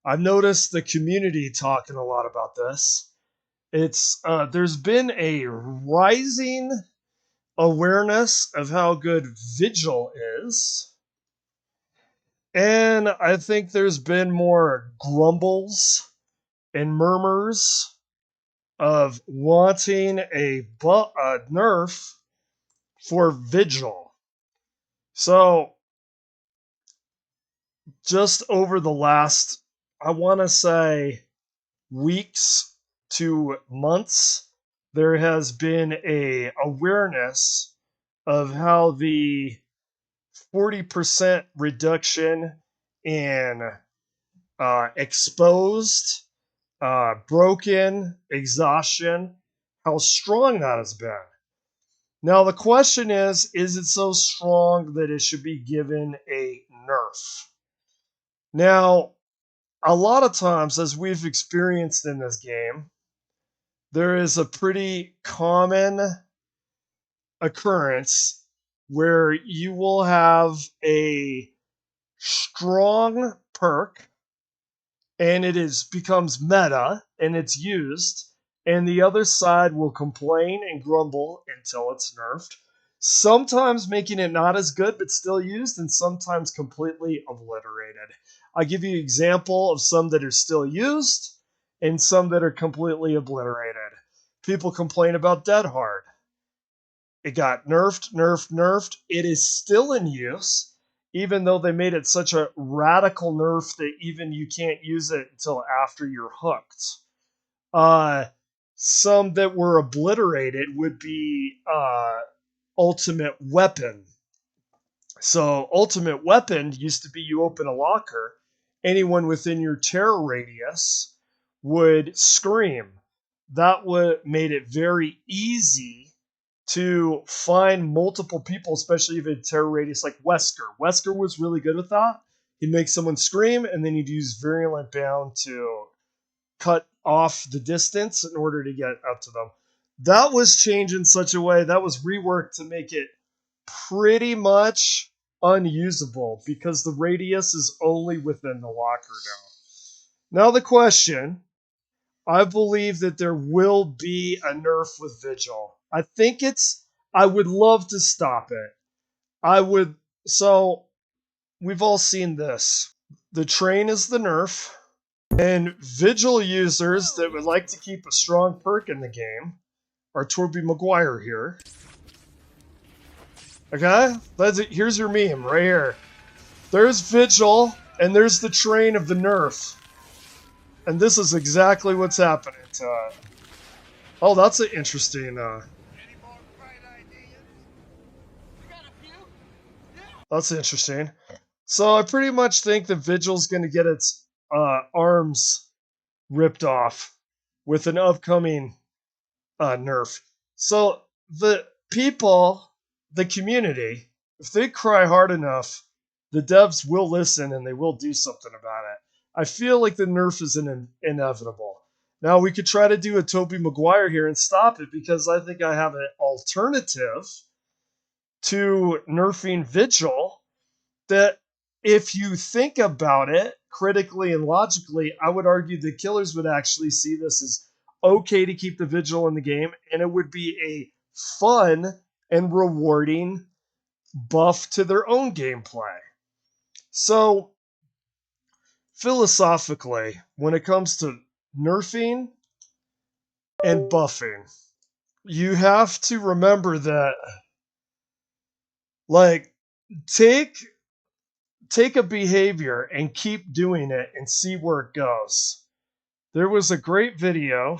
I've noticed the community talking a lot about this. It's there's been a rising awareness of how good vigil is, and I think there's been more grumbles and murmurs of wanting a nerf for vigil. So just over the last, I want to say, weeks to months, there has been a awareness of how the 40% reduction in exposed, broken, exhaustion, how strong that has been. Now, the question is it so strong that it should be given a nerf? Now, a lot of times, as we've experienced in this game, there is a pretty common occurrence where you will have a strong perk and becomes meta and it's used, and the other side will complain and grumble until it's nerfed, sometimes making it not as good but still used, and sometimes completely obliterated. I'll give you an example of some that are still used and some that are completely obliterated. People complain about Dead Hard. It got nerfed, nerfed, nerfed. It is still in use, even though they made it such a radical nerf that even you can't use it until after you're hooked. Some that were obliterated would be Ultimate Weapon. So Ultimate Weapon used to be you open a locker, anyone within your terror radius would scream. That made it very easy to find multiple people, especially if it's terror radius like Wesker. Wesker was really good with that. He'd make someone scream, and then he'd use Virulent Bound to cut off the distance in order to get up to them. That was changed in such a way, that was reworked to make it pretty much unusable because the radius is only within the locker now. Now the question, I believe that there will be a nerf with Vigil. I would love to stop it. So we've all seen this. The train is the nerf, and Vigil users that would like to keep a strong perk in the game are Tobey Maguire here. Okay? Here's your meme right here. There's Vigil, and there's the train of the nerf. And this is exactly what's happening to it. Oh, that's an interesting... That's interesting. So I pretty much think that Vigil's going to get its arms ripped off with an upcoming nerf. So the people, the community, if they cry hard enough, the devs will listen and they will do something about it. I feel like the nerf is inevitable. Now, we could try to do a Tobey Maguire here and stop it because I think I have an alternative to nerfing Vigil that, if you think about it critically and logically, I would argue the killers would actually see this as okay to keep the Vigil in the game, and it would be a fun and rewarding buff to their own gameplay. So, philosophically, when it comes to nerfing and buffing, you have to remember that, like, take a behavior and keep doing it and see where it goes. There was a great video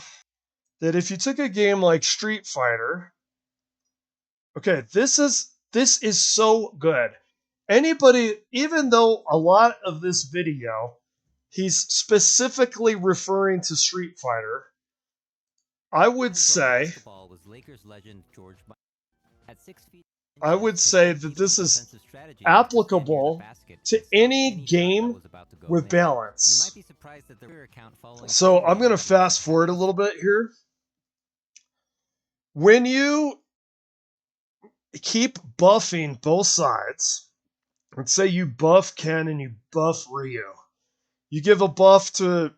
that if you took a game like Street Fighter, okay, this is so good. Anybody, even though a lot of this video, he's specifically referring to Street Fighter, I would say that this is applicable to any game with balance. So I'm going to fast forward a little bit here. When you keep buffing both sides, let's say you buff Ken and you buff Ryu, You give a buff to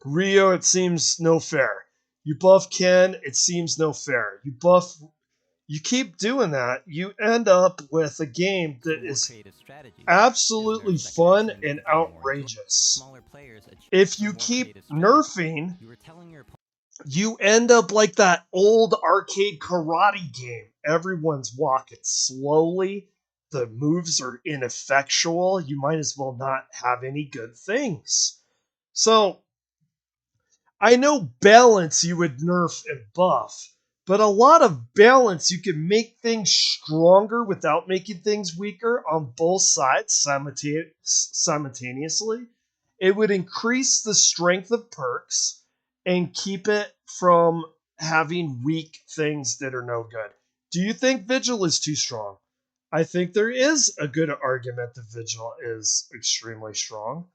Rio, it seems no fair. You buff Ken, it seems no fair. You keep doing that, you end up with a game that is absolutely fun and outrageous. If you keep nerfing, you end up like that old arcade karate game. Everyone's walking slowly. The moves are ineffectual. You might as well not have any good things. So, I know balance you would nerf and buff, but a lot of balance you can make things stronger without making things weaker on both sides simultaneously. It would increase the strength of perks and keep it from having weak things that are no good. Do you think Vigil is too strong? I think there is a good argument that Vigil is extremely strong.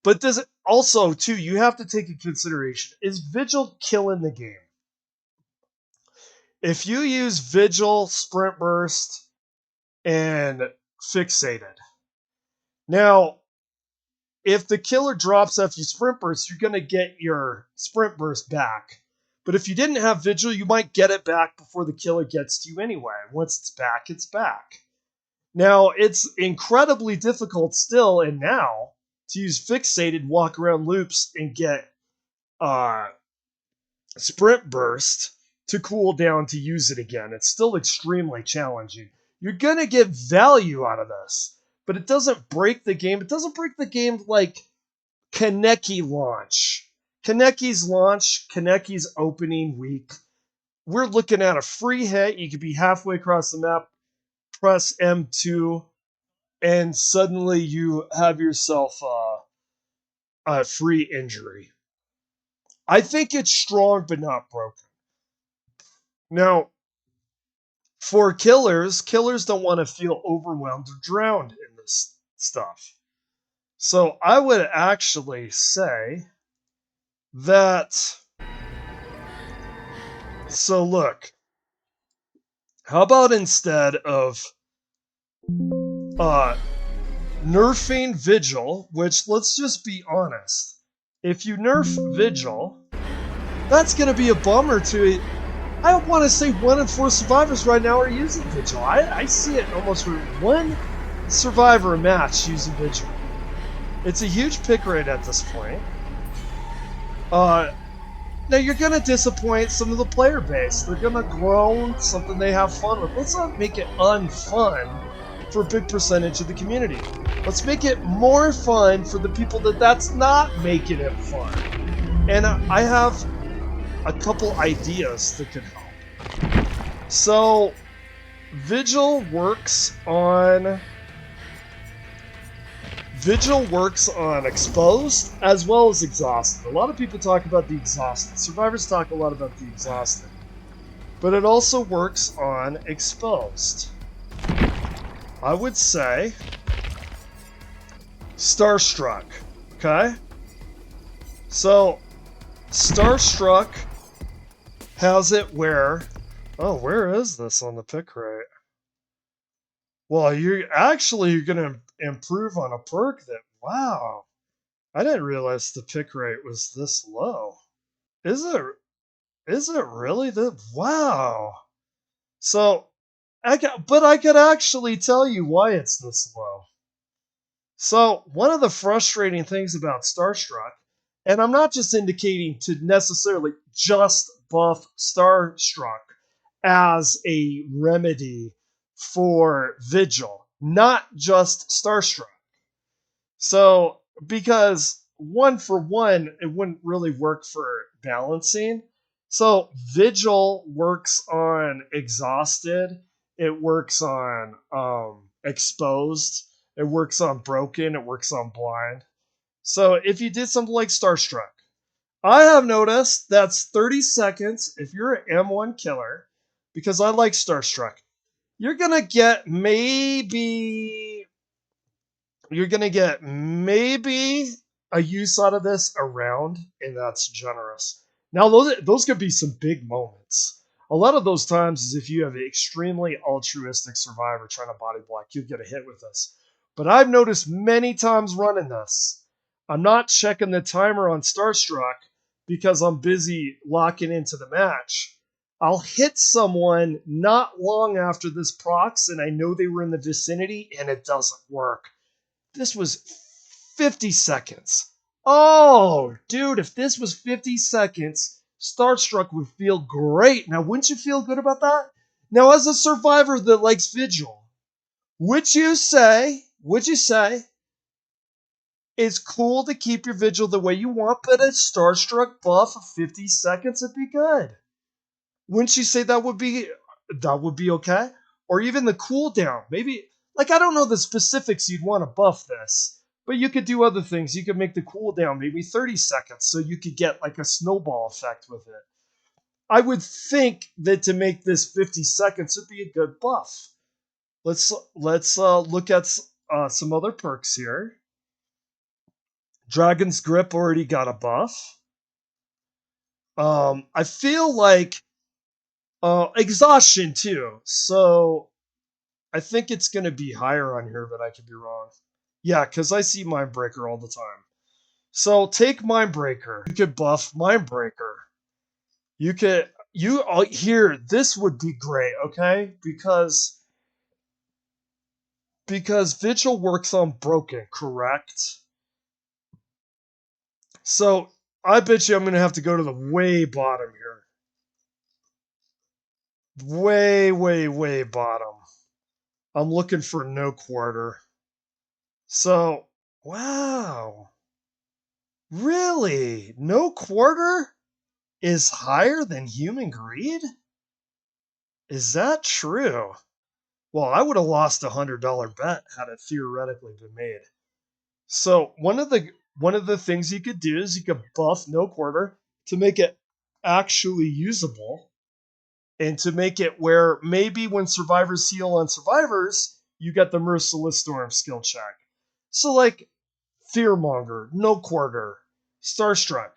But does it also, too, you have to take into consideration, is Vigil killing the game? If you use Vigil, Sprint Burst, and Fixated. Now, if the killer drops after you Sprint Burst, you're going to get your Sprint Burst back. But if you didn't have Vigil, you might get it back before the killer gets to you anyway. Once it's back, it's back. Now, it's incredibly difficult still and now to use Fixated, walk around loops, and get Sprint Burst to cool down to use it again. It's still extremely challenging. You're going to get value out of this, but it doesn't break the game. It doesn't break the game like Kaneki launch. Kaneki's launch, Kaneki's opening week. We're looking at a free hit. You could be halfway across the map, press M2, and suddenly you have yourself a free injury. I think it's strong but not broken. Now, for killers don't want to feel overwhelmed or drowned in this stuff. So I would actually say that... So look, how about instead of nerfing Vigil, which, let's just be honest, if you nerf Vigil, that's going to be a bummer to it. I want to say 1 in 4 survivors right now are using Vigil. I see it almost with 1 survivor a match using Vigil. It's a huge pick rate at this point. Now you're going to disappoint some of the player base. They're going to groan something they have fun with. Let's not make it unfun for a big percentage of the community. Let's make it more fun for the people that's not making it fun. And I have a couple ideas that could help. So, Vigil works on exposed as well as exhausted. A lot of people talk about the exhausted. Survivors talk a lot about the exhausted. But it also works on exposed. I would say Starstruck. Okay? So, Starstruck has it where... Oh, where is this on the pick rate? Well, you're going to improve on a perk that... Wow. I didn't realize the pick rate was this low. Is it really that... Wow. So, I could actually tell you why it's this low. So, one of the frustrating things about Starstruck, and I'm not just indicating to necessarily just buff Starstruck as a remedy for Vigil, not just Starstruck. So, because 1 for 1, it wouldn't really work for balancing. So, Vigil works on Exhausted, it works on Exposed, it works on Broken, it works on Blind. So, if you did something like Starstruck, I have noticed that's 30 seconds if you're an M1 killer, because I like Starstruck. You're going to get maybe a use out of this a round, and that's generous. Now, those could be some big moments. A lot of those times is if you have an extremely altruistic survivor trying to body block, you'll get a hit with this. But I've noticed many times running this, I'm not checking the timer on Starstruck because I'm busy locking into the match. I'll hit someone not long after this procs and I know they were in the vicinity and it doesn't work. This was 50 seconds. Oh, dude, if this was 50 seconds, Starstruck would feel great. Now, wouldn't you feel good about that? Now, as a survivor that likes Vigil, would you say it's cool to keep your Vigil the way you want, but a Starstruck buff of 50 seconds would be good? Wouldn't you say that would be okay? Or even the cooldown. Maybe, like, I don't know the specifics you'd want to buff this, but you could do other things. You could make the cooldown maybe 30 seconds so you could get like a snowball effect with it. I would think that to make this 50 seconds would be a good buff. Let's look at some other perks here. Dragon's Grip already got a buff. I feel like exhaustion too. So I think it's going to be higher on here, but I could be wrong. Yeah, because I see Mindbreaker all the time. So take Mindbreaker. You could buff Mindbreaker. Here, this would be great, okay? Because Vigil works on broken, correct? So I bet you I'm going to have to go to the way bottom here. Way, way, way bottom. I'm looking for no quarter. So, wow. Really? No quarter is higher than human greed? Is that true? Well, I would have lost $100 bet had it theoretically been made. So one of the things you could do is you could buff no quarter to make it actually usable, and to make it where maybe when survivors heal on survivors, you get the Merciless Storm skill check. So like Fearmonger, no quarter, Starstruck.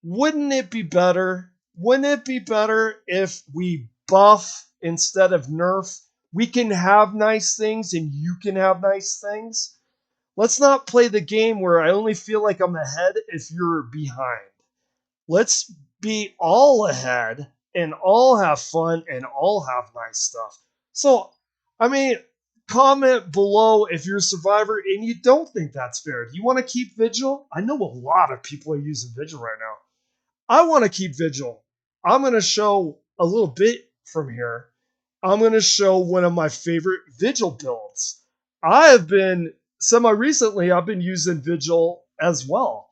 Wouldn't it be better? Wouldn't it be better if we buff instead of nerf? We can have nice things and you can have nice things. Let's not play the game where I only feel like I'm ahead if you're behind. Let's be all ahead and all have fun and all have nice stuff. So, I mean, comment below if you're a survivor and you don't think that's fair. Do you want to keep Vigil? I know a lot of people are using Vigil right now. I want to keep Vigil. I'm going to show a little bit from here. I'm going to show one of my favorite Vigil builds. I've been recently I've been using Vigil as well.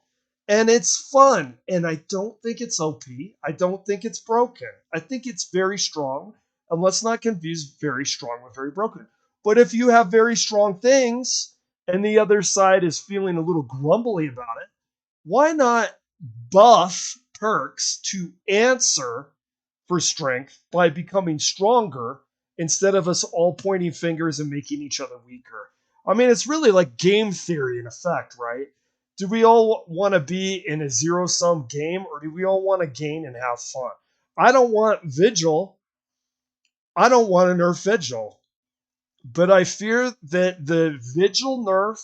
And it's fun. And I don't think it's OP. I don't think it's broken. I think it's very strong. And let's not confuse very strong with very broken. But if you have very strong things and the other side is feeling a little grumbly about it, why not buff perks to answer for strength by becoming stronger instead of us all pointing fingers and making each other weaker? I mean, it's really like game theory in effect, right? Do we all want to be in a zero-sum game, or do we all want to gain and have fun? I don't want Vigil. I don't want to nerf Vigil. But I fear that the Vigil nerf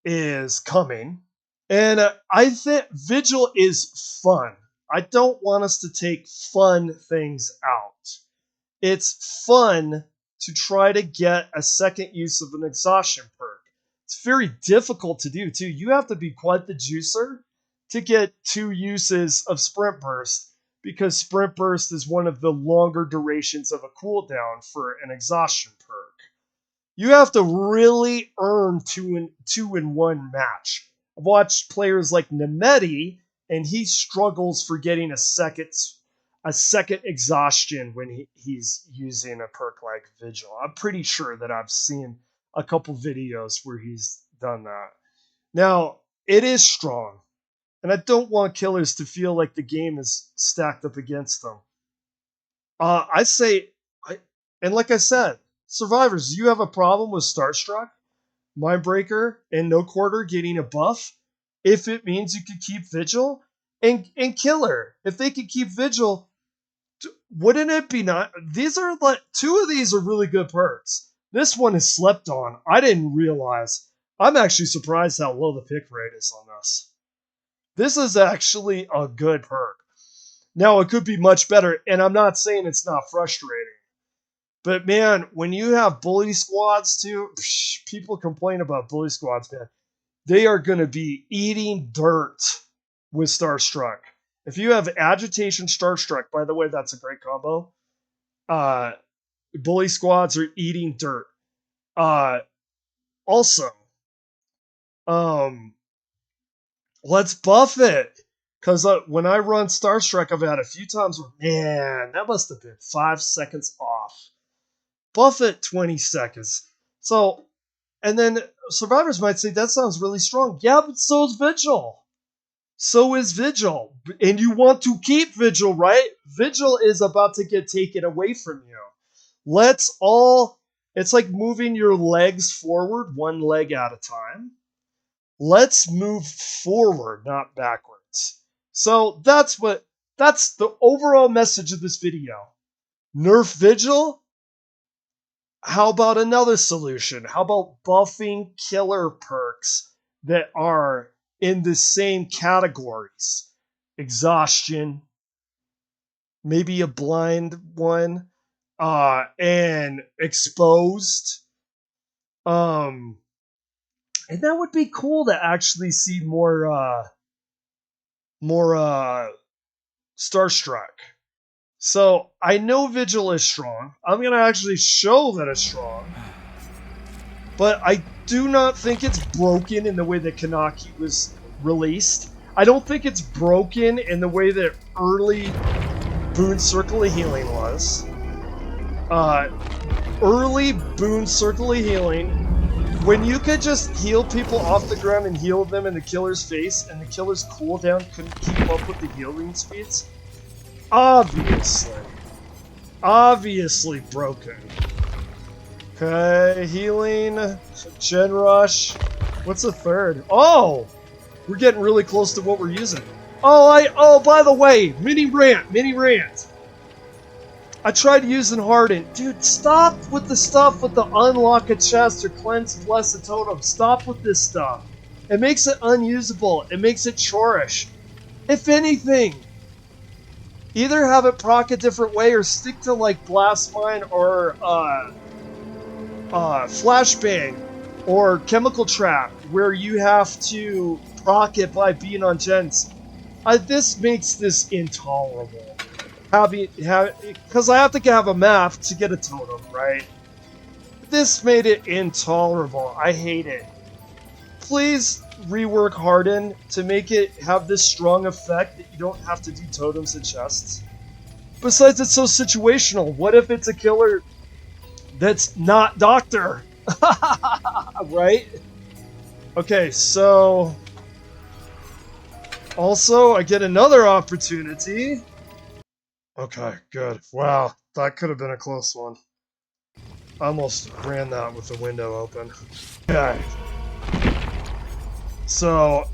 is coming. And I think Vigil is fun. I don't want us to take fun things out. It's fun to try to get a second use of an exhaustion perk. It's very difficult to do, too. You have to be quite the juicer to get 2 uses of Sprint Burst, because Sprint Burst is one of the longer durations of a cooldown for an exhaustion perk. You have to really earn two in one match. I've watched players like Nemeti, and he struggles for getting a second exhaustion when he's using a perk like Vigil. I'm pretty sure that I've seen a couple videos where he's done that. Now, it is strong, and I don't want killers to feel like the game is stacked up against them. And like I said, survivors, you have a problem with Starstruck, Mindbreaker, and No Quarter getting a buff if it means you could keep Vigil, and Killer, if they could keep Vigil, wouldn't it be not? These are like 2 of these are really good perks. This one is slept on. I didn't realize. I'm actually surprised how low the pick rate is on this. This is actually a good perk. Now, it could be much better, and I'm not saying it's not frustrating. But, man, when you have bully squads, too, people complain about bully squads, man. They are going to be eating dirt with Starstruck. If you have Agitation Starstruck, by the way, that's a great combo. Bully squads are eating dirt. Also, let's buff it. Because when I run Starstruck, I've had a few times where, man, that must have been 5 seconds off. Buff it 20 seconds. So, and then survivors might say, that sounds really strong. Yeah, but so is Vigil. So is Vigil. And you want to keep Vigil, right? Vigil is about to get taken away from you. Let's all, it's like moving your legs forward, one leg at a time. Let's move forward, not backwards. So that's the overall message of this video. Nerf Vigil. How about another solution? How about buffing killer perks that are in the same categories? Exhaustion, maybe a blind one, and exposed. And that would be cool to actually see more Starstruck. So, I know Vigil is strong. I'm going to actually show that it's strong. But I do not think it's broken in the way that Kanaki was released. I don't think it's broken in the way that early Boon Circle of Healing was. Early Boon Circle of Healing, when you could just heal people off the ground and heal them in the killer's face, and the killer's cooldown couldn't keep up with the healing speeds. Obviously broken. Okay, healing, Gen Rush. What's the third? Oh, we're getting really close to what we're using. Oh, by the way, mini rant. I tried using Harden. Dude, stop with the stuff with the unlock a chest or cleanse bless a totem. Stop with this stuff. It makes it unusable. It makes it chorish. If anything, either have it proc a different way or stick to like Blast Mine or Flashbang or Chemical Trap where you have to proc it by being on gens. This makes this intolerable. Because I have to have a map to get a totem, right? This made it intolerable. I hate it. Please rework Harden to make it have this strong effect that you don't have to do totems and chests. Besides, it's so situational. What if it's a killer that's not Doctor? Right? Okay, so... Also, I get another opportunity. Okay, good. Wow, that could have been a close one. I almost ran that with the window open. Okay. So,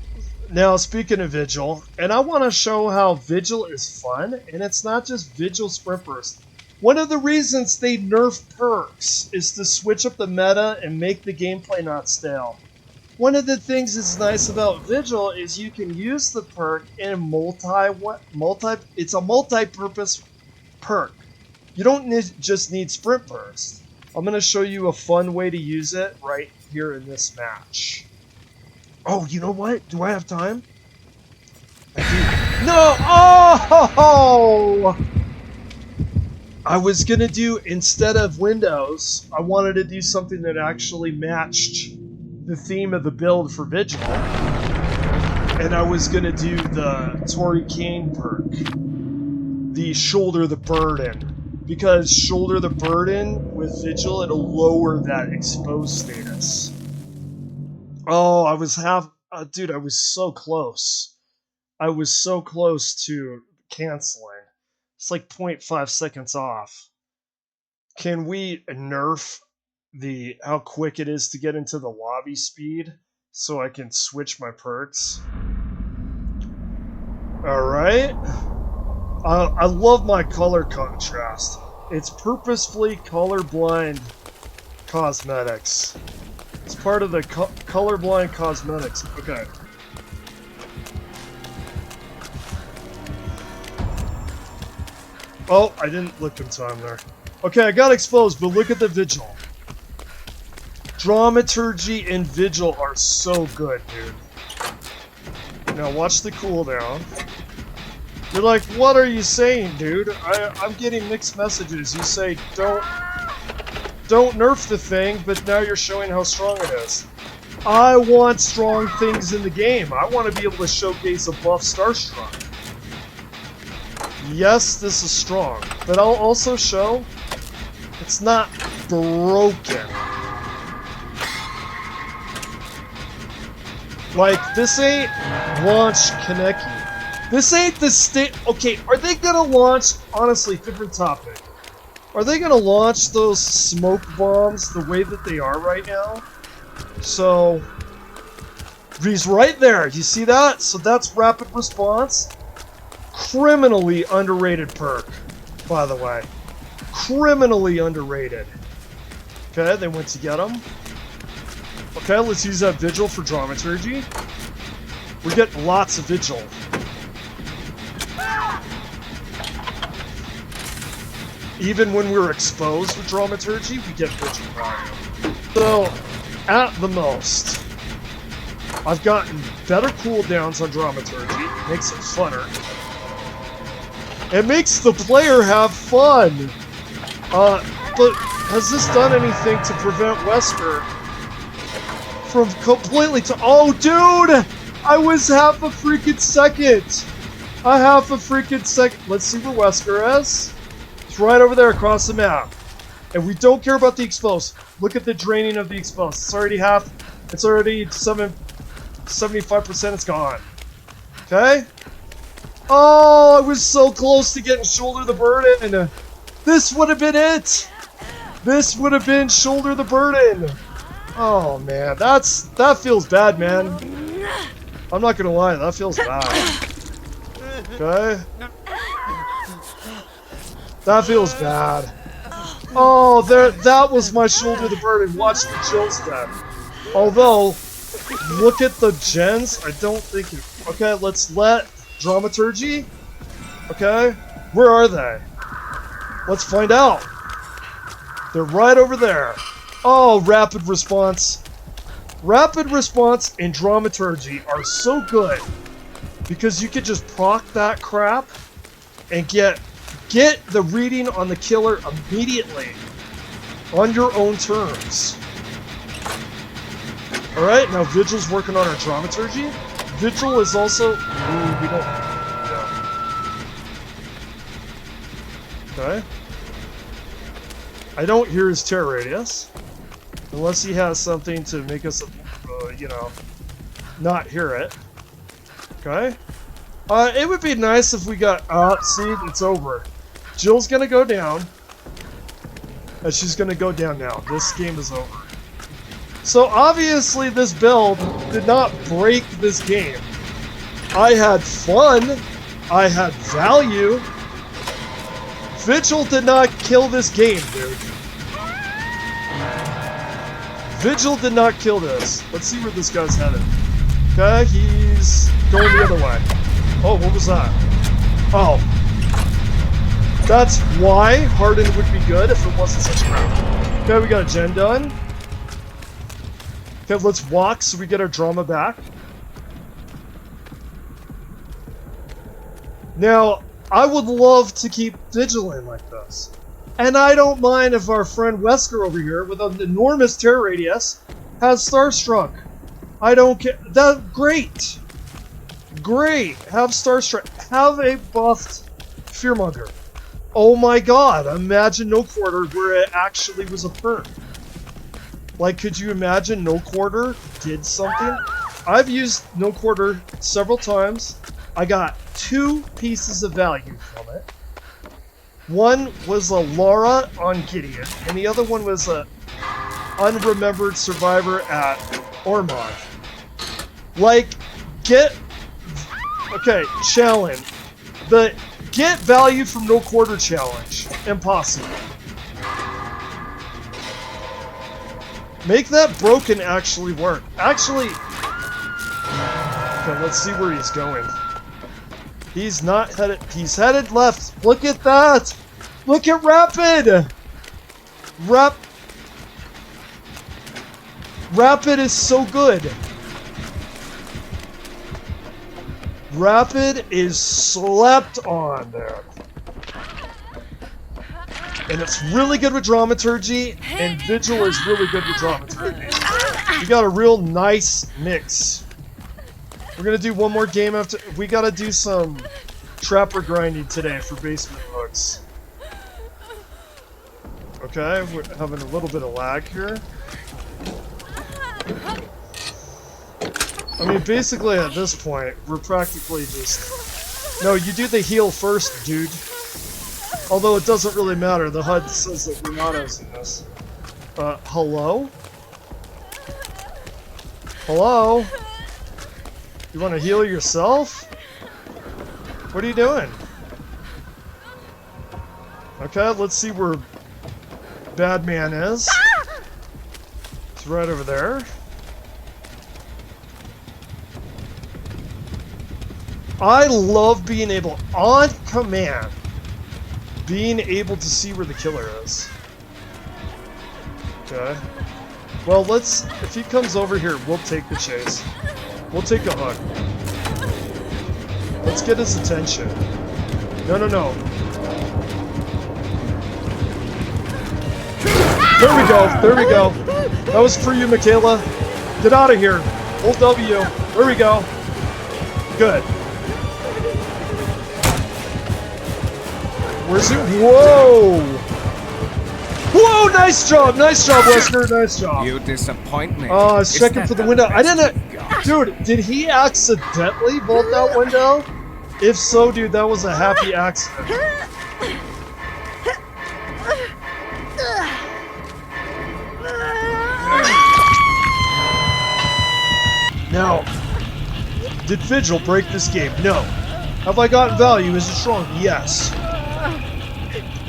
now speaking of Vigil, and I want to show how Vigil is fun, and it's not just Vigil Sprint Burst. One of the reasons they nerf perks is to switch up the meta and make the gameplay not stale. One of the things that's nice about Vigil is you can use the perk in it's a multi-purpose perk. You don't just need Sprint Burst. I'm going to show you a fun way to use it right here in this match. Oh, you know what? Do I have time? I do. No! Oh! I was going to do, instead of Windows, I wanted to do something that actually matched the theme of the build for Vigil, and I was gonna do the Tori Kane perk, the Shoulder the Burden, because Shoulder the Burden with Vigil, it'll lower that exposed status. Oh, I was dude, I was so close. I was so close to canceling. It's like 0.5 seconds off. Can we nerf how quick it is to get into the lobby speed so I can switch my perks? Alright. I love my color contrast. It's purposefully colorblind cosmetics. It's part of the colorblind cosmetics. Okay. Oh, I didn't look in time there. Okay, I got exposed, but look at the vigil. Dramaturgy and vigil are so good, dude. Now watch the cooldown. You're like, what are you saying, dude? I'm getting mixed messages. You say, don't nerf the thing, but now you're showing how strong it is. I want strong things in the game. I want to be able to showcase a buff Starstruck. Yes, this is strong, but I'll also show it's not broken. Like, this ain't launch Kaneki. This ain't the state. Okay, are they gonna launch, honestly, different topic. Are they gonna launch those smoke bombs the way that they are right now? So, he's right there. You see that? So that's rapid response. Criminally underrated perk, by the way. Criminally underrated. Okay, they went to get him. Okay, let's use that vigil for dramaturgy. We get lots of vigil. Even when we're exposed with dramaturgy, we get vigil value. So, at the most, I've gotten better cooldowns on dramaturgy. Makes it funner. It makes the player have fun. But has this done anything to prevent Wesker from completely oh, dude! I was half a freaking second! Let's see where Wesker is. It's right over there across the map. And we don't care about the exposed. Look at the draining of the exposed. It's already 75%, it's gone. Okay? Oh, I was so close to getting shoulder the burden. This would have been it. This would have been shoulder the burden. Oh man, that feels bad, man. I'm not gonna lie, that feels bad. Okay? That feels bad. Oh, that was my shoulder the burden. Watch the chills then. Although, look at the gens. I don't think it. Okay, let's let dramaturgy. Okay, where are they? Let's find out. They're right over there. Oh, rapid response. Rapid response and dramaturgy are so good because you could just proc that crap and get the reading on the killer immediately on your own terms. Alright, now Vigil's working on our dramaturgy. Vigil is also... Ooh, we don't... Yeah. Okay. I don't hear his terror radius. Unless he has something to make us, you know, not hear it. Okay. It would be nice if we got... see, it's over. Jill's gonna go down. And she's gonna go down now. This game is over. So obviously this build did not break this game. I had fun. I had value. Vigil did not kill this game, dude. Vigil did not kill this. Let's see where this guy's headed. Okay, he's going the other way. Oh, what was that? Oh. That's why Harden would be good if it wasn't such crap. Okay, we got a gen done. Okay, let's walk so we get our drama back. Now, I would love to keep vigilant like this. And I don't mind if our friend Wesker over here, with an enormous terror radius, has Starstruck. I don't care. That's great. Great. Have Starstruck. Have a buffed Fearmonger. Oh my god. Imagine No Quarter where it actually was a perk. Like, could you imagine No Quarter did something? I've used No Quarter several times. I got 2 pieces of value from it. One was a Lara on Gideon, and the other one was a unremembered survivor at Ormond. Like, okay, challenge. The get value from No Quarter challenge. Impossible. Make that broken actually work. Actually... Okay, let's see where he's going. He's not headed... He's headed left. Look at that! Look at Rapid! Rapid is so good. Rapid is slept on there. And it's really good with dramaturgy, and Vigil is really good with dramaturgy. We got a real nice mix. We're gonna do one more game after. We gotta do some trapper grinding today for basement hooks. Okay, we're having a little bit of lag here. I mean, basically at this point, we're practically just... No, you do the heal first, dude. Although it doesn't really matter, the HUD says that we're not using this. Hello? Hello? You want to heal yourself? What are you doing? Okay, let's see where Bad Man is. It's right over there. I love being able, on command, being able to see where the killer is. Okay. Well, let's, if he comes over here, we'll take the chase. We'll take a hook. Let's get his attention. No, no, no. There we go, there we go. That was for you, Michaela. Get out of here. Hold W. There we go. Good. Where's he? Whoa! Whoa! Nice job, Wesker. Nice job. You disappoint me. Oh, I was checking for the window. I didn't. Dude, did he accidentally bolt that window? If so, dude, that was a happy accident. Now, did Vigil break this game? No. Have I gotten value? Is it strong? Yes.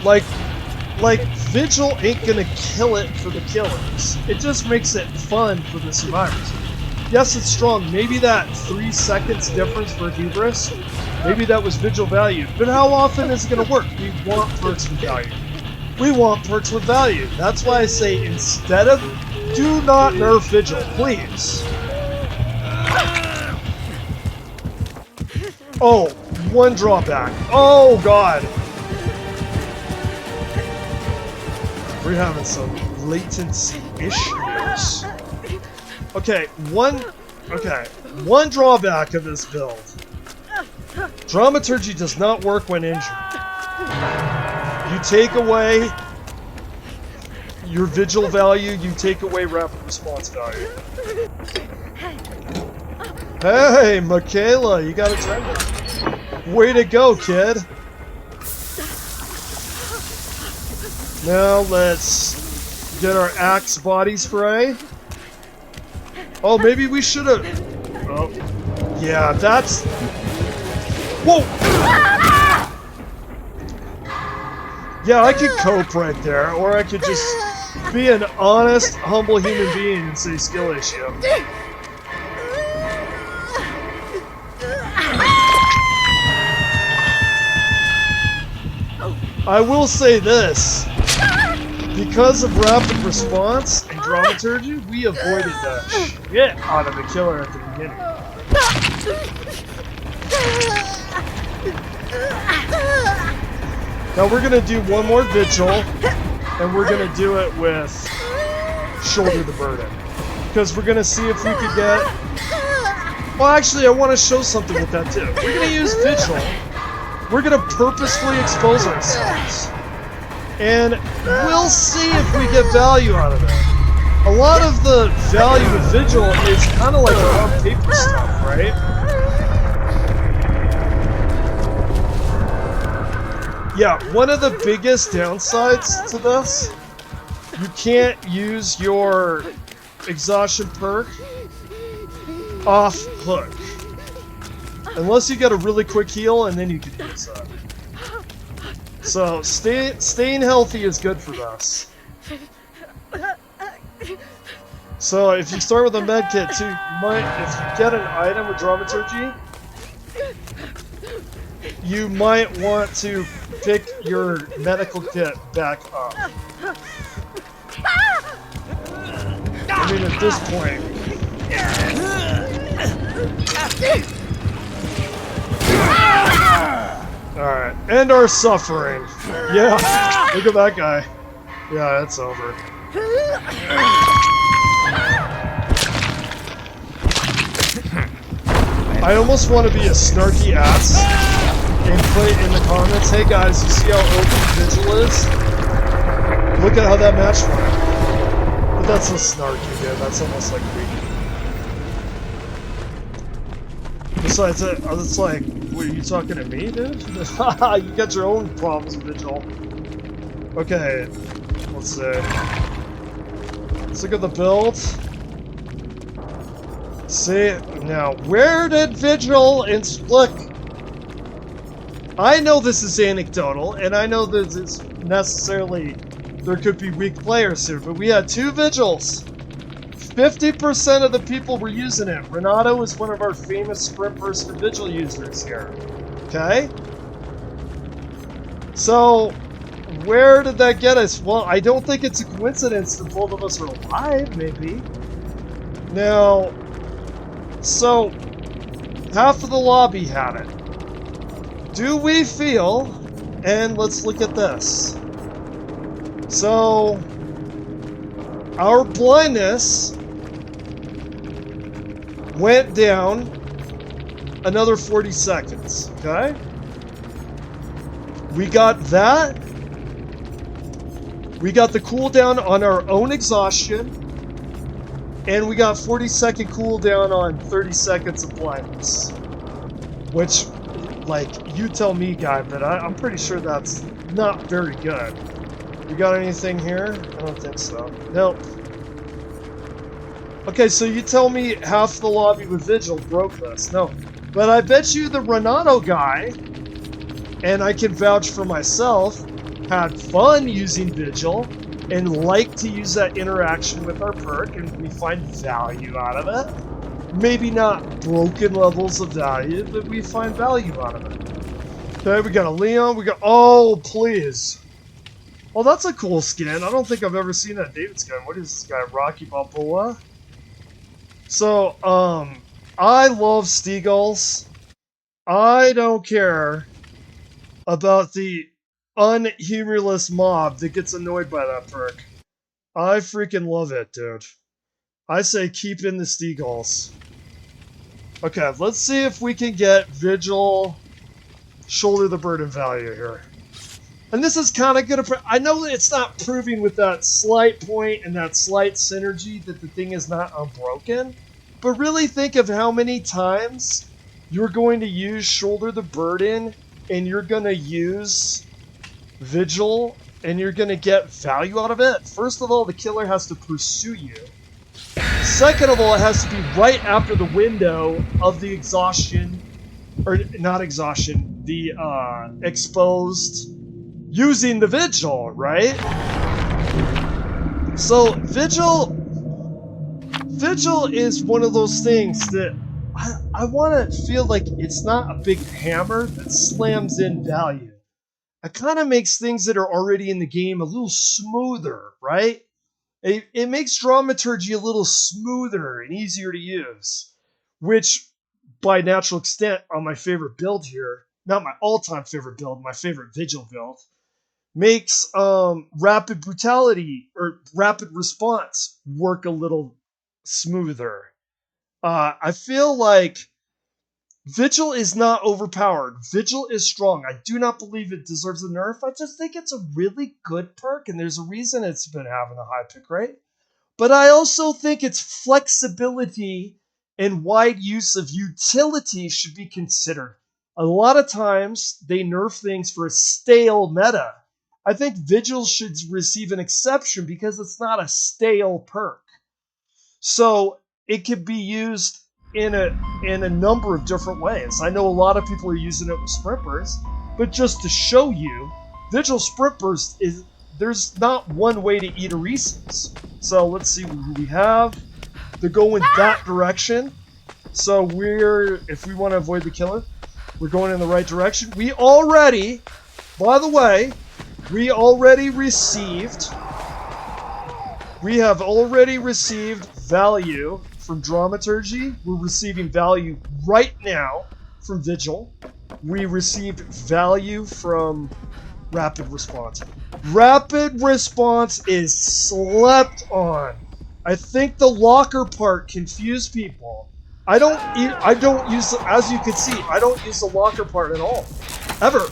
Like, Vigil ain't gonna kill it for the killers. It just makes it fun for the survivors. Yes, it's strong. Maybe that 3 seconds difference for Hubris, maybe that was Vigil value. But how often is it gonna work? We want perks with value. We want perks with value. That's why I say instead of, do not nerf Vigil, please. Oh, one drawback. Oh, God. We're having some latency issues. Okay, one drawback of this build. Dramaturgy does not work when injured. You take away your Vigil value, you take away rapid response value. Hey, Michaela, you got a trend. Way to go, kid. Now let's get our Axe body spray. Oh, maybe we should have... Oh, yeah, that's... Whoa! Yeah, I could cope right there, or I could just be an honest, humble human being and say skill issue. I will say this. Because of rapid response and dramaturgy, we avoided the shit out of the killer at the beginning. Now we're gonna do one more Vigil, and we're gonna do it with Shoulder the Burden. Because we're gonna see if we could get... Well, actually, I want to show something with that too. We're gonna use Vigil. We're gonna purposefully expose ourselves. And we'll see if we get value out of it. A lot of the value of Vigil is kind of like on paper stuff, right? Yeah, one of the biggest downsides to this, you can't use your exhaustion perk off hook. Unless you get a really quick heal, and then you can use that. So, staying healthy is good for us. So if you start with a med kit too, you might, if you get an item with dramaturgy, you might want to pick your medical kit back up. I mean, at this point. Alright, end our suffering. Yeah, look at that guy. Yeah, it's over. I almost want to be a snarky ass and put in the comments, hey guys, you see how open Vigil is? Look at how that match went. But that's so snarky, dude. That's almost like weak. Besides, it's like, what, are you talking to me, dude? You got your own problems with Vigil. Okay, let's see. Let's look at the build. See, now, where did Vigil look? I know this is anecdotal, and I know that it's necessarily, there could be weak players here, but we had 2 Vigils. 50% of the people were using it. Renato is one of our famous sprint burst and Vigil users here. Okay? So, where did that get us? Well, I don't think it's a coincidence that both of us are alive, maybe. Now, so, half of the lobby had it. Do we feel, and let's look at this. So, our blindness went down another 40 seconds, okay? We got that. We got the cooldown on our own exhaustion. And we got 40-second cooldown on 30 seconds of blindness. Which, like, you tell me, guy, but I'm pretty sure that's not very good. You got anything here? I don't think so. Nope. Okay, so you tell me half the lobby with Vigil broke this. No. But I bet you the Renato guy, and I can vouch for myself, had fun using Vigil and liked to use that interaction with our perk, and we find value out of it. Maybe not broken levels of value, but we find value out of it. Okay, we got a Leon, we got, oh, please. Oh, that's a cool skin. I don't think I've ever seen that David skin. What is this guy, Rocky Balboa? So, I love Steagulls. I don't care about the unhumorless mob that gets annoyed by that perk. I freaking love it, dude. I say keep in the Steagulls. Okay, let's see if we can get Vigil shoulder the burden value here. And this is kind of gonna, I know that it's not proving with that slight point and that slight synergy that the thing is not unbroken, but really think of how many times you're going to use shoulder the burden and you're gonna use Vigil and you're gonna get value out of it. First of all, the killer has to pursue you. Second of all, it has to be right after the window of the exhaustion, or not exhaustion, the exposed using the Vigil, right? So Vigil is one of those things that I want to feel like it's not a big hammer that slams in value. It kind of makes things that are already in the game a little smoother, right? It makes dramaturgy a little smoother and easier to use, which by natural extent on my favorite build here, not my all-time favorite build, my favorite Vigil build, makes rapid brutality or rapid response work a little smoother. I feel like Vigil is not overpowered. Vigil is strong. I do not believe it deserves a nerf. I just think it's a really good perk, and there's a reason it's been having a high pick rate. But I also think its flexibility and wide use of utility should be considered. A lot of times, they nerf things for a stale meta. I think Vigil should receive an exception because it's not a stale perk. So it could be used in a number of different ways. I know a lot of people are using it with sprint burst, but just to show you, Vigil sprint burst is, there's not one way to eat a Reese's. So let's see who we have. They're going that direction. So if we want to avoid the killer, we're going in the right direction. By the way, we have already received value from dramaturgy. We're receiving value right now from vigil. We received value from rapid response. Rapid response is slept on. I think the locker part confused people. I don't use, as you can see, I don't use the locker part at all. Ever.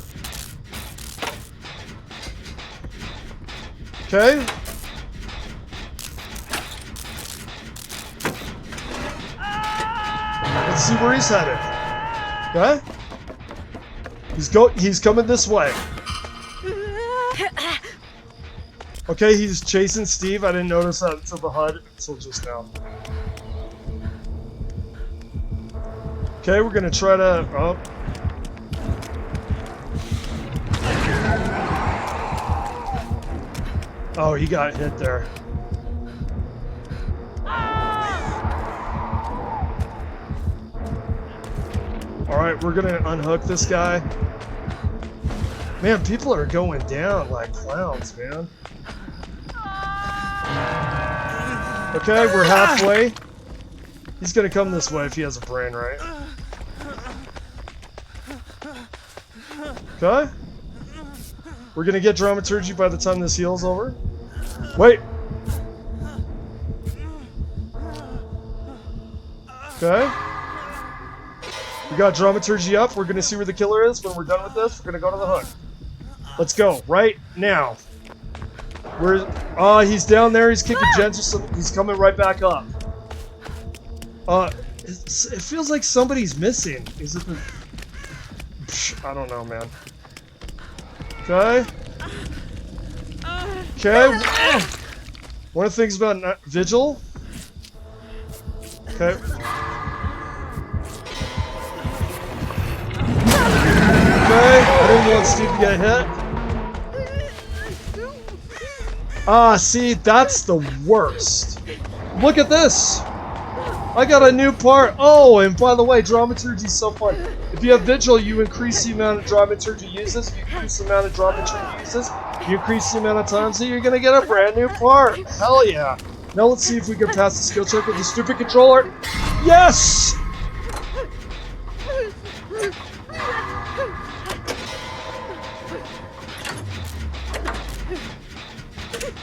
Okay. Let's see where he's headed. Okay. He's coming this way. Okay, he's chasing Steve. I didn't notice that until the HUD until just now. Okay, we're gonna try to. Oh, he got hit there. Alright, we're gonna unhook this guy. Man, people are going down like clowns, man. Okay, we're halfway. He's gonna come this way if he has a brain, right? Okay. We're gonna get dramaturgy by the time this heal's over. Wait. Okay. We got dramaturgy up. We're gonna see where the killer is. When we're done with this, we're gonna go to the hook. Let's go right now. He's down there. He's kicking gens. He's coming right back up. It feels like somebody's missing. Is it the? I don't know, man. Okay. Okay. One of the things about vigil. Okay. Okay. I didn't want Steve to get hit. See, that's the worst. Look at this. I got a new part. Oh, and by the way, dramaturgy is so fun. If you have vigil, you increase the amount of dramaturgy uses. You increase the amount of dramaturgy uses. You increase the amount of times that you're gonna get a brand new part. Hell yeah. Now let's see if we can pass the skill check with the stupid controller. Yes!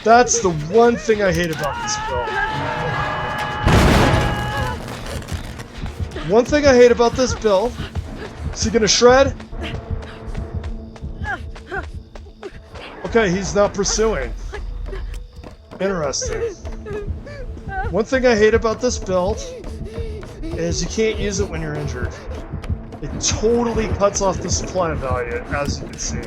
That's the one thing I hate about this build. One thing I hate about this build. Is he gonna shred? Okay, he's not pursuing. Interesting. One thing I hate about this build is you can't use it when you're injured. It totally cuts off the supply value, as you can see.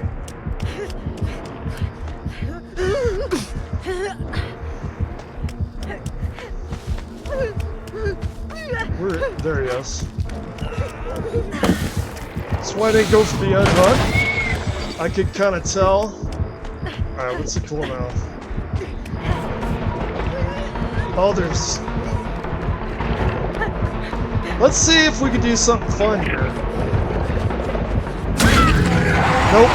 There he is. That's why I didn't go for the unhook. I could kind of tell. Alright, what's the cooldown? Oh, there's... Let's see if we can do something fun here. Nope.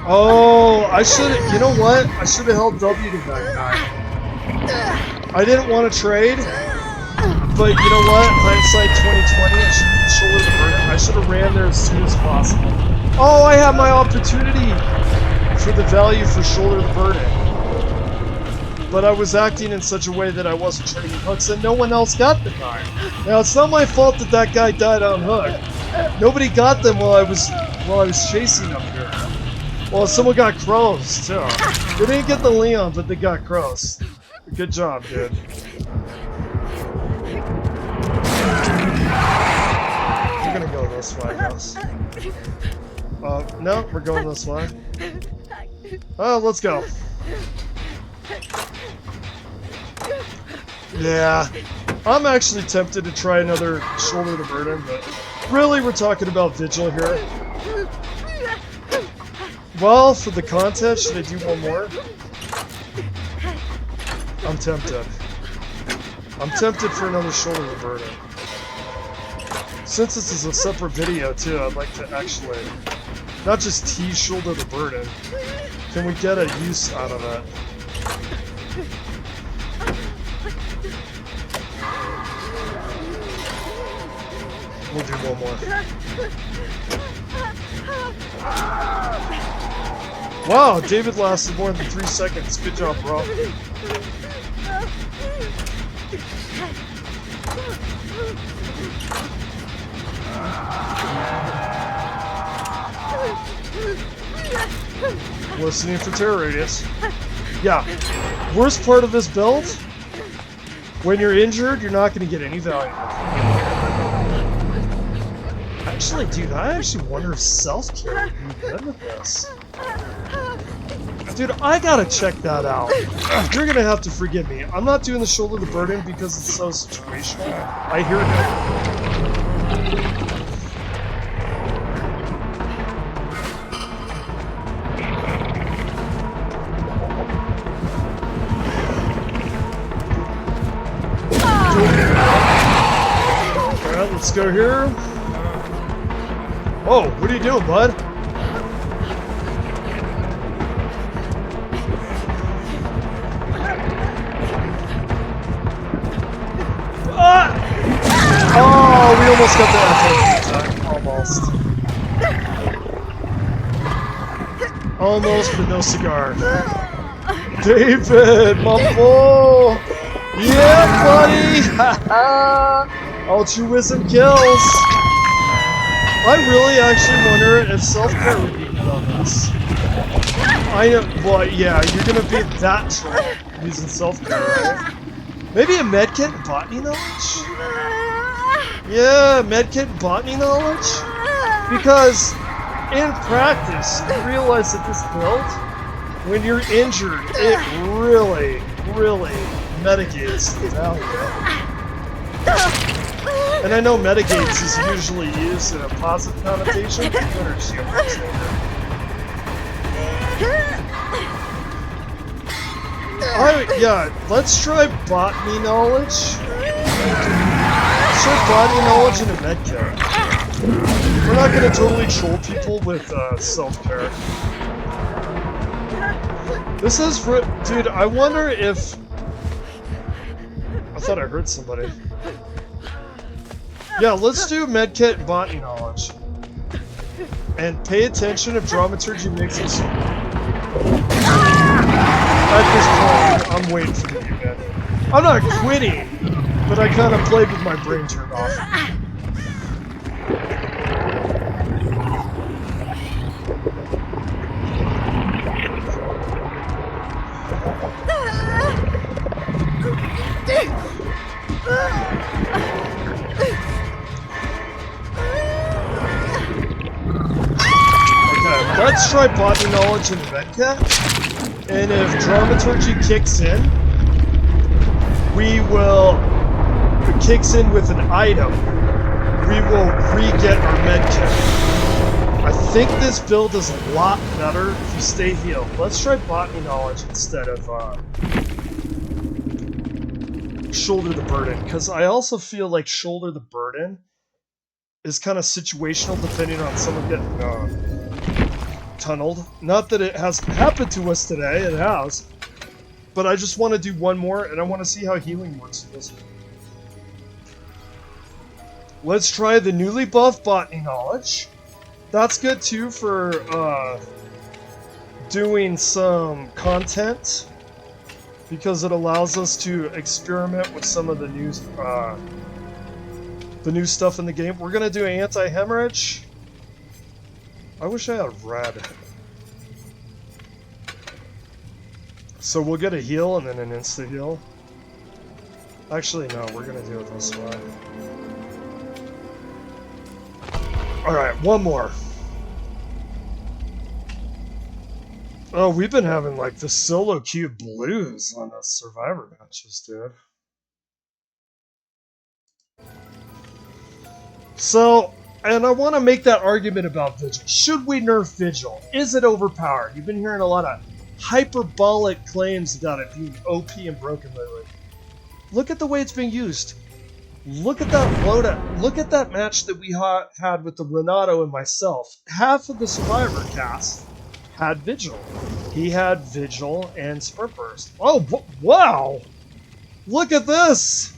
Oh, I should have, you know what? I should have held W to that guy. I didn't want to trade, but you know what? Hindsight 2020, I should have ran there as soon as possible. Oh, I had my opportunity for the value for shoulder the burden. But I was acting in such a way that I wasn't trading hooks and no one else got the guy. Now, it's not my fault that that guy died on hook. Nobody got them while I was chasing up here. Well, someone got crows, too. They didn't get the Leon, but they got crows. Good job, dude. We're gonna go this way, I guess. No, we're going this way. Oh, let's go. Yeah. I'm actually tempted to try another shoulder to burden, but really we're talking about vigil here. Well, for the content, should I do one more? I'm tempted. I'm tempted for another shoulder to burden. Since this is a separate video too, I'd like to actually not just tease shoulder to burden. Can we get a use out of it? We'll do one more. Wow, David lasted more than 3 seconds. Good job, bro. Listening for terror radius. Yeah. Worst part of this build, when you're injured, you're not going to get any value. Actually, dude, I actually wonder if self-care would be good with this. Dude, I gotta check that out. You're gonna have to forgive me. I'm not doing the shoulder to burden because it's so situational. I hear it. Alright, let's go here. Oh, what are you doing, bud? Oh, we almost got the almost, but no cigar. David, my boy! Yeah, buddy! Altruism kills! I really actually wonder if self-care would be good on this. I know, well, yeah, you're gonna be that troll using self-care, right? Maybe a medkit and botany knowledge? Yeah, medkit and botany knowledge? Because in practice, you realize that this build, when you're injured, it really, really mitigates the value. And I know mitigates is usually used in a positive connotation, but you understand what I'm saying. Yeah, let's try botany knowledge. Let's try botany knowledge in a medkit. We're not gonna totally troll people with self-care. This is for, dude, I wonder if... I thought I heard somebody. Yeah, let's do medkit and botany knowledge. And pay attention if dramaturgy mixes. At this point, I'm waiting for you, man. I'm not quitting, but I kind of played with my brain turned off. Okay, let's try botany knowledge in medkit. And if dramaturgy kicks in, it kicks in with an item. We will re-get our medkit. I think this build is a lot better if you stay healed. Let's try botany knowledge instead of shoulder the burden, because I also feel like shoulder the burden is kind of situational depending on someone getting tunneled. Not that it has happened to us today, it has. But I just want to do one more, and I want to see how healing works with this. Let's try the newly buffed botany knowledge. That's good too for doing some content, because it allows us to experiment with some of the new stuff in the game. We're gonna do anti-hemorrhage. I wish I had red. So we'll get a heal and then an insta heal. Actually, no, we're gonna do it this way. Alright, one more. Oh, we've been having like the solo queue blues on the survivor matches, dude. So, And I want to make that argument about Vigil. Should we nerf Vigil? Is it overpowered? You've been hearing a lot of hyperbolic claims about it being OP and broken lately. Look at the way it's being used. Look at that loadout. Look at that match that we had with the Renato and myself. Half of the Survivor cast had Vigil. He had Vigil and Sprint Burst. Oh, wow! Look at this!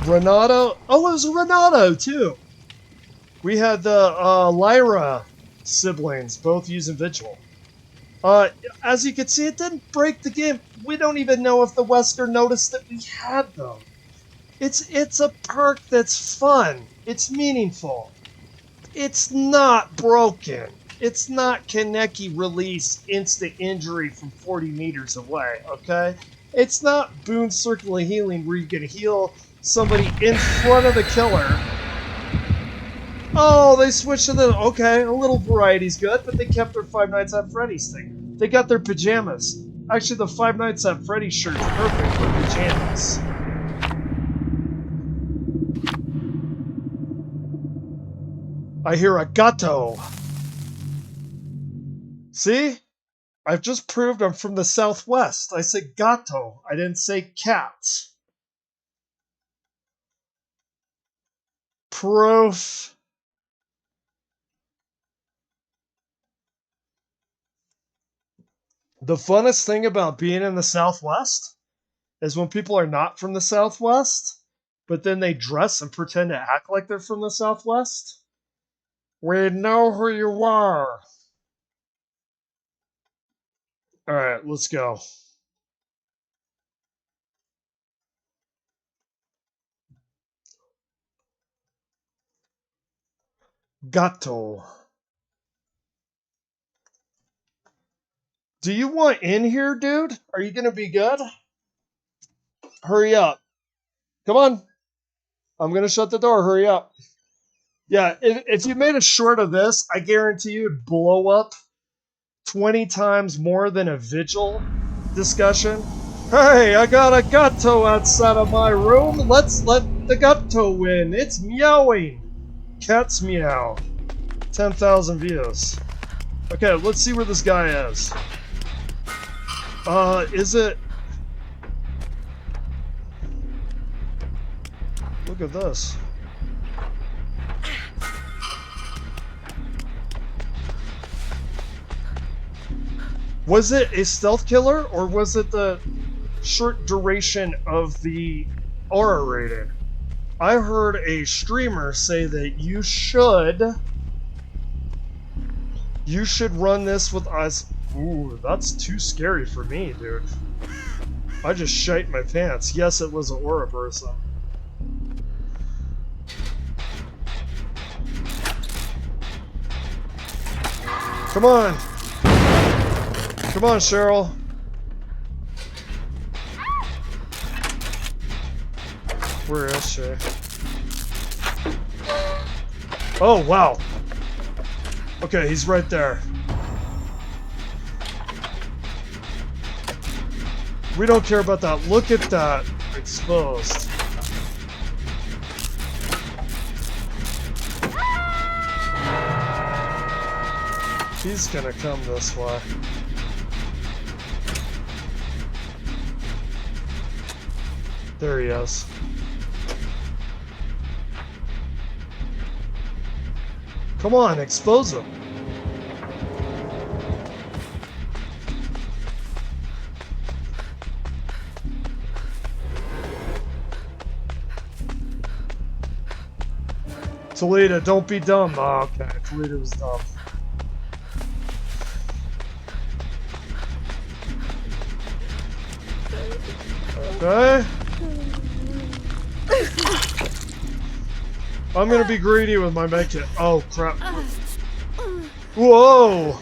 Renato. Oh, it was Renato, too. We had the Lyra siblings, both using Vigil. As you can see, it didn't break the game. We don't even know if the Wesker noticed that we had them. It's a perk that's fun. It's meaningful. It's not broken. It's not Kaneki release instant injury from 40 meters away, okay? It's not Boone Circular Healing where you can heal somebody in front of the killer. Oh, they switched to the... Okay, a little variety's good, but they kept their Five Nights at Freddy's thing. They got their pajamas. Actually, the Five Nights at Freddy's shirt's perfect for pajamas. I hear a gato. See? I've just proved I'm from the Southwest. I said gato. I didn't say cat. Proof. The funnest thing about being in the Southwest is when people are not from the Southwest, but then they dress and pretend to act like they're from the Southwest. We know who you are. Alright, let's go. Gato. Do you want in here, dude? Are you gonna be good? Hurry up. Come on. I'm gonna shut the door. Hurry up. Yeah, if you made a short of this, I guarantee you it'd blow up 20 times more than a Vigil discussion. Hey, I got a gato outside of my room. Let's let the gato win. It's meowing. Cats meow. 10,000 views. Okay, let's see where this guy is. Is it... Look at this. Was it a stealth killer, or was it the short duration of the aura rating? I heard a streamer say that you should run this with us. Ooh, that's too scary for me, dude. I just shite my pants. Yes, it was an aura person. Come on! Come on, Cheryl. Where is she? Oh, wow. Okay, he's right there. We don't care about that. Look at that. Exposed. He's gonna come this way. There he is. Come on, expose him. Toledo, don't be dumb. Oh, okay, Toledo was dumb. Okay. I'm gonna be greedy with my medkit. Oh crap. Whoa!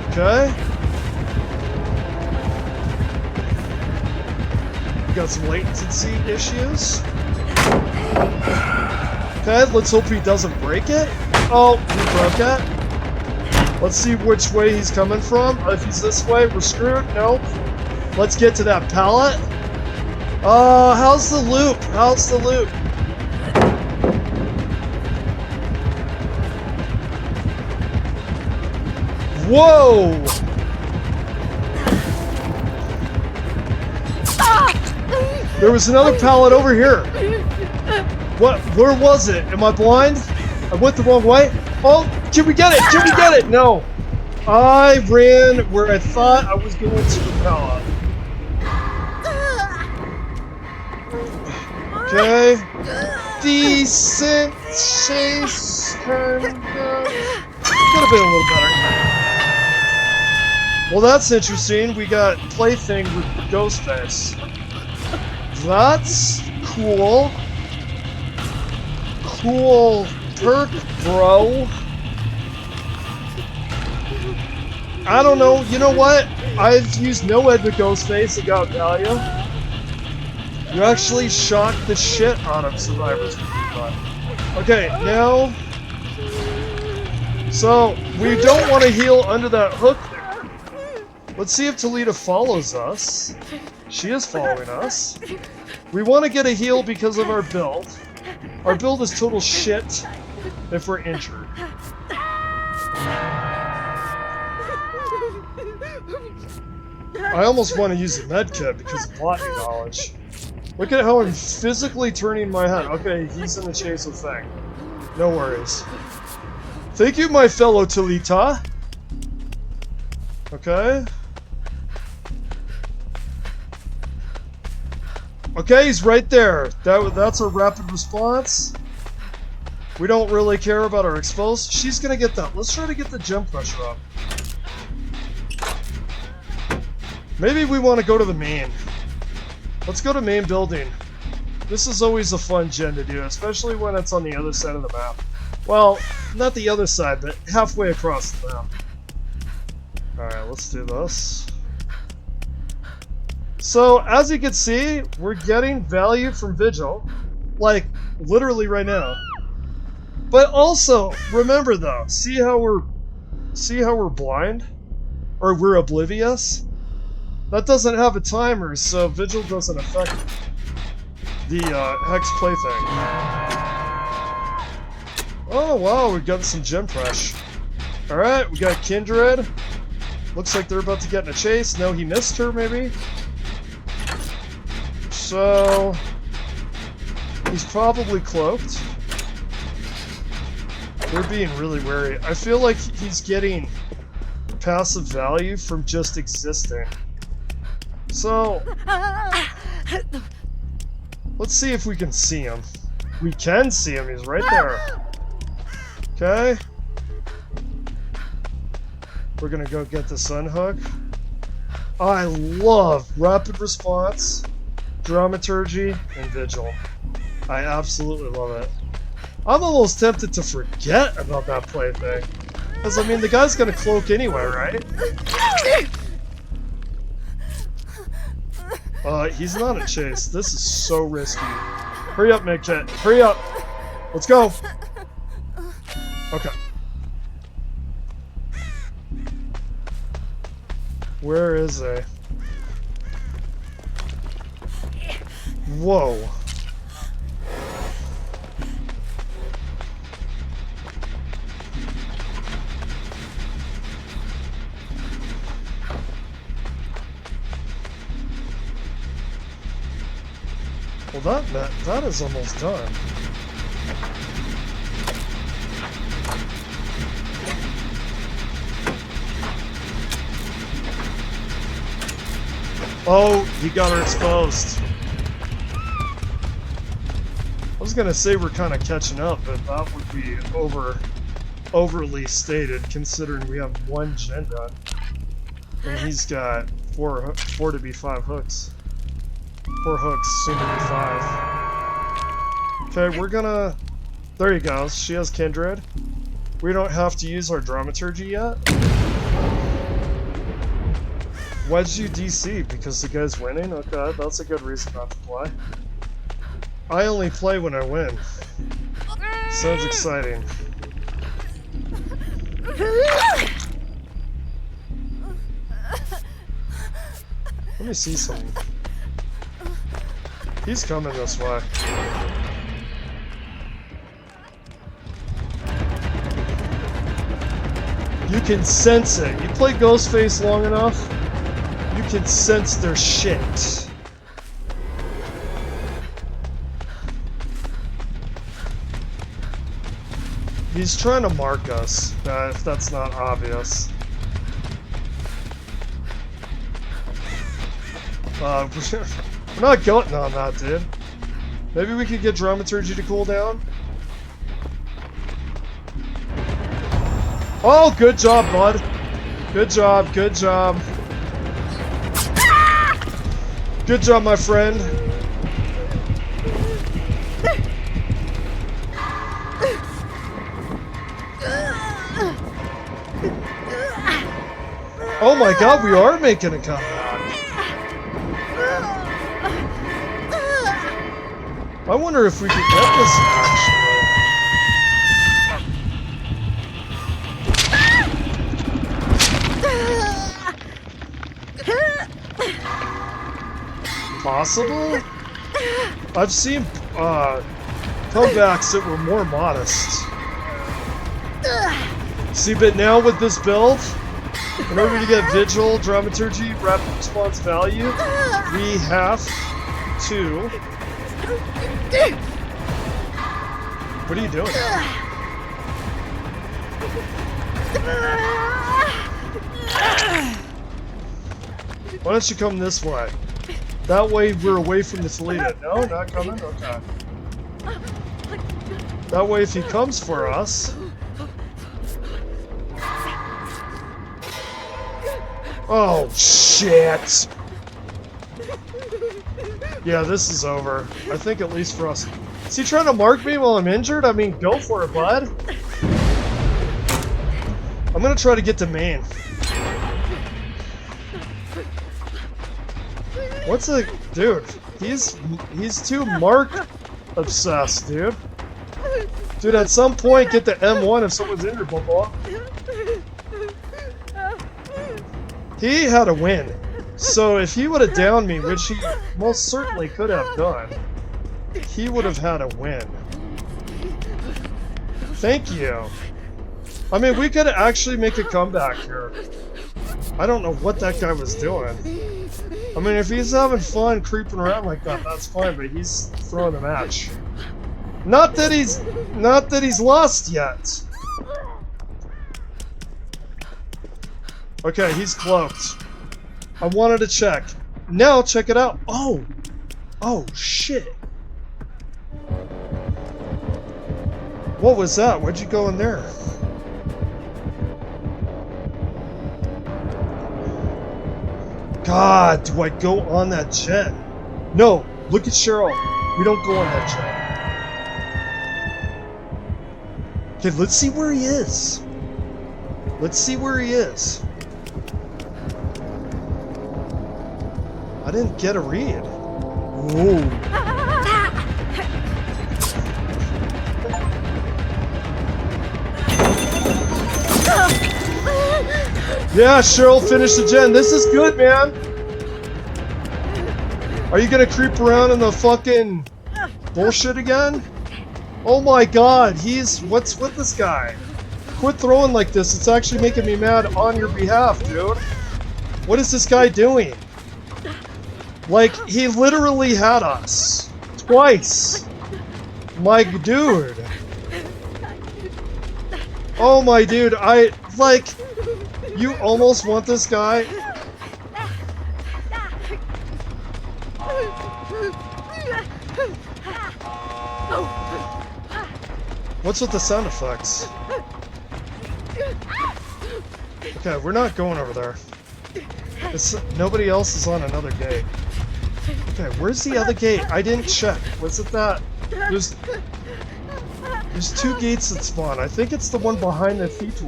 Okay. We got some latency issues. Okay, let's hope he doesn't break it. Oh, he broke it. Let's see which way he's coming from. If he's this way, we're screwed. Nope. Let's get to that pallet. Oh, how's the loop? How's the loop? Whoa! There was another pallet over here. What? Where was it? Am I blind? I went the wrong way? Oh, can we get it? Can we get it? No. I ran where I thought I was going to the pallet. Okay. Decent chase. Could have been a little better. Well, that's interesting. We got Plaything with Ghostface. That's cool. Cool perk, bro. I don't know. You know what? I've used no ed with Ghostface and got value. You actually shocked the shit out of survivors. Okay, now. So, we don't want to heal under that hook there. Let's see if Talita follows us. She is following us. We want to get a heal because of our build. Our build is total shit if we're injured. I almost want to use the medkit because of botany knowledge. Look at how I'm physically turning my head. Okay, he's in the chase of Thing. No worries. Thank you, my fellow Talita. Okay. Okay, he's right there. That's a rapid response. We don't really care about our exposed. She's gonna get that. Let's try to get the gem pressure up. Maybe we want to go to the main. Let's go to main building. This is always a fun gen to do, especially when it's on the other side of the map. Well, not the other side, but halfway across the map. Alright, let's do this. So, as you can see, we're getting value from Vigil. Like, literally right now. But also, remember though, see how we're blind? Or we're oblivious? That doesn't have a timer, so Vigil doesn't affect the Hex Plaything. Oh wow, we got some gem fresh. Alright, we got Kindred. Looks like they're about to get in a chase. No, he missed her, maybe? So... he's probably cloaked. They're being really wary. I feel like he's getting passive value from just existing. So... let's see if we can see him. We can see him, he's right there. Okay. We're gonna go get the sun hook. I love rapid response, dramaturgy, and vigil. I absolutely love it. I'm almost tempted to forget about that plaything. Because, I mean, the guy's gonna cloak anyway, right? He's not a chase. This is so risky. Hurry up, Megjet. Hurry up. Let's go. Okay. Where is he? Whoa. Well, that is almost done. Oh, he got her exposed. I was gonna say we're kind of catching up, but that would be overly stated, considering we have one gen done, and he's got four to be 5 hooks. 4 hooks, soon to be 5. Okay, we're gonna... there you go, she has Kindred. We don't have to use our dramaturgy yet. Why'd you DC? Because the guy's winning? Okay, that's a good reason not to play. I only play when I win. Sounds exciting. Let me see something. He's coming this way. You can sense it. You play Ghostface long enough, you can sense their shit. He's trying to mark us, if that's not obvious. We're not going on that, dude. Maybe we could get dramaturgy to cool down? Oh, good job, bud. Good job, good job. Good job, my friend. Oh my god, we are making a comeback. I wonder if we could get this actually. Possible? I've seen comebacks that were more modest. See, but now with this build, in order to get vigil, dramaturgy, rapid response value, we have to... What are you doing? Why don't you come this way? That way we're away from the Toledo. No, not coming? Okay. That way if he comes for us... Oh, shit! Yeah, this is over. I think at least for us. Is he trying to mark me while I'm injured? I mean, go for it, bud. I'm gonna try to get to main. What's a... Dude, he's too mark obsessed, dude. Dude, at some point, get the M1 if someone's injured, blah. He had a win. So if he would have downed me, which he most certainly could have done, he would have had a win. Thank you. I mean, we could actually make a comeback here. I don't know what that guy was doing. I mean, if he's having fun creeping around like that, that's fine, but he's throwing the match. Not that he's lost yet. Okay, he's cloaked. I wanted to check. Now, check it out. Oh! Oh, shit. What was that? Where'd you go in there? God, do I go on that jet? No, look at Cheryl. We don't go on that jet. Okay, let's see where he is. Let's see where he is. I didn't get a read. Whoa. Yeah, Cheryl, finish the gen. This is good, man. Are you gonna creep around in the fucking bullshit again? Oh my god, what's with this guy? Quit throwing like this. It's actually making me mad on your behalf, dude. What is this guy doing? Like, he literally had us. Twice. My dude. Oh my dude, you almost want this guy? What's with the sound effects? Okay, we're not going over there. Nobody else is on another gate. Okay, where's the other gate? I didn't check. Was it that? There's two gates that spawn. I think it's the one behind the feature.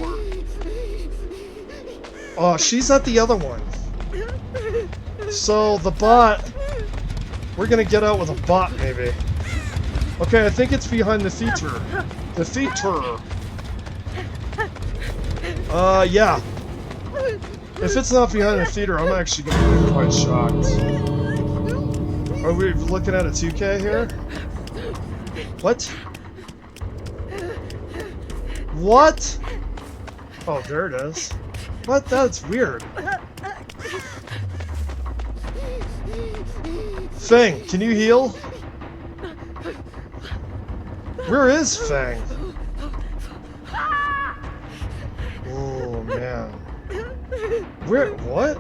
Oh, she's at the other one. So the bot, we're gonna get out with a bot maybe. Okay, I think it's behind the feature. The feature. Yeah. If it's not behind the theater, I'm actually going to be quite shocked. Are we looking at a 2K here? What? What? Oh, there it is. What? That's weird. Fang, can you heal? Where is Fang? Oh, man. Where? What?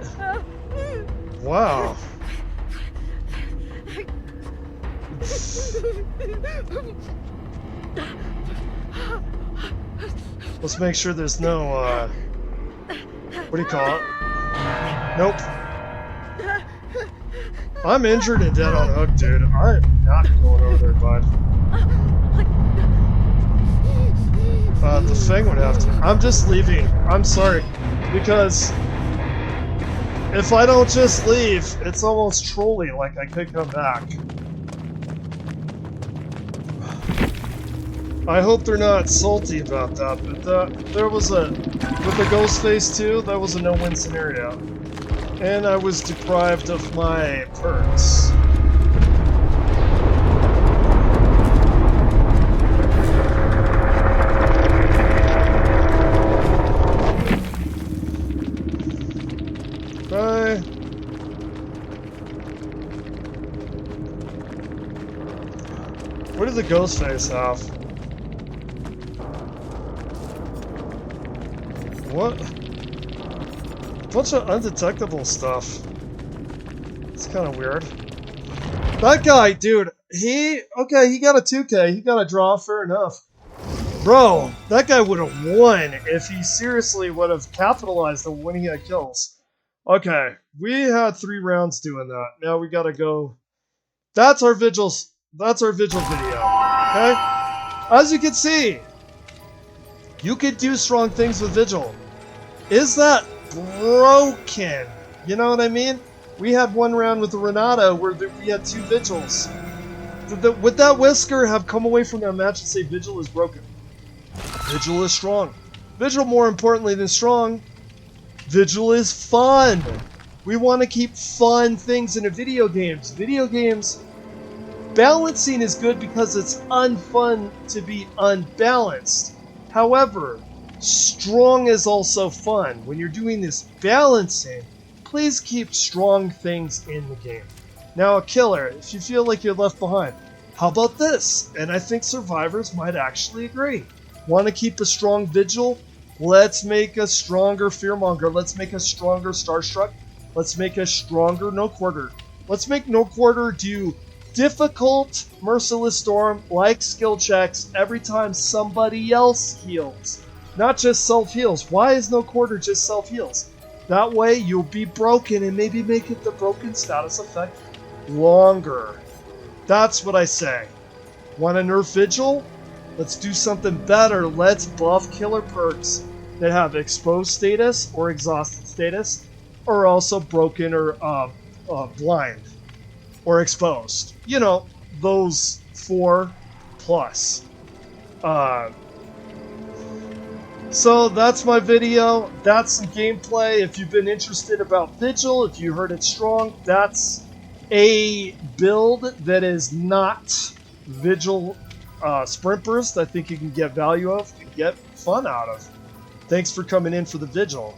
Wow. Let's make sure there's no, what do you call it? Nope. I'm injured and dead on hook, dude. I'm not going over there, bud. The Fang would have to. I'm just leaving. I'm sorry. Because if I don't just leave, it's almost trolly, like I could come back. I hope they're not salty about that, but there was a, with the ghost phase 2, that was a no-win scenario. And I was deprived of my perks. Bye. What did the ghost face have? What? Bunch of undetectable stuff. It's kind of weird. That guy, dude, he got a 2K, he got a draw, fair enough. Bro, that guy would have won if he seriously would have capitalized on when he had kills. Okay, we had 3 rounds doing that. Now we gotta go. That's our vigil video. Okay? As you can see, you could do strong things with vigil. Is that broken? You know what I mean? We had 1 round with the Renata where we had 2 vigils. Would that Whisker have come away from that match and say vigil is broken? Vigil is strong. Vigil, more importantly than strong, vigil is fun. We want to keep fun things into video games. Video games, balancing is good because it's unfun to be unbalanced. However, strong is also fun. When you're doing this balancing, please keep strong things in the game. Now, a killer, if you feel like you're left behind, how about this? And I think survivors might actually agree. Want to keep a strong vigil? Let's make a stronger fearmonger. Let's make a stronger starstruck. Let's make a stronger no quarter. Let's make no quarter do difficult merciless storm like skill checks every time somebody else heals. Not just self-heals. Why is no quarter just self-heals? That way you'll be broken and maybe make it the broken status effect longer. That's what I say. Want to nerf vigil? Let's do something better. Let's buff killer perks that have exposed status or exhausted status, or also broken or blind or exposed. You know, those 4 plus. So that's my video. That's some gameplay. If you've been interested about Vigil, if you heard it strong, that's a build that is not Vigil Sprint Burst. I think you can get value of and get fun out of. Thanks for coming in for the Vigil.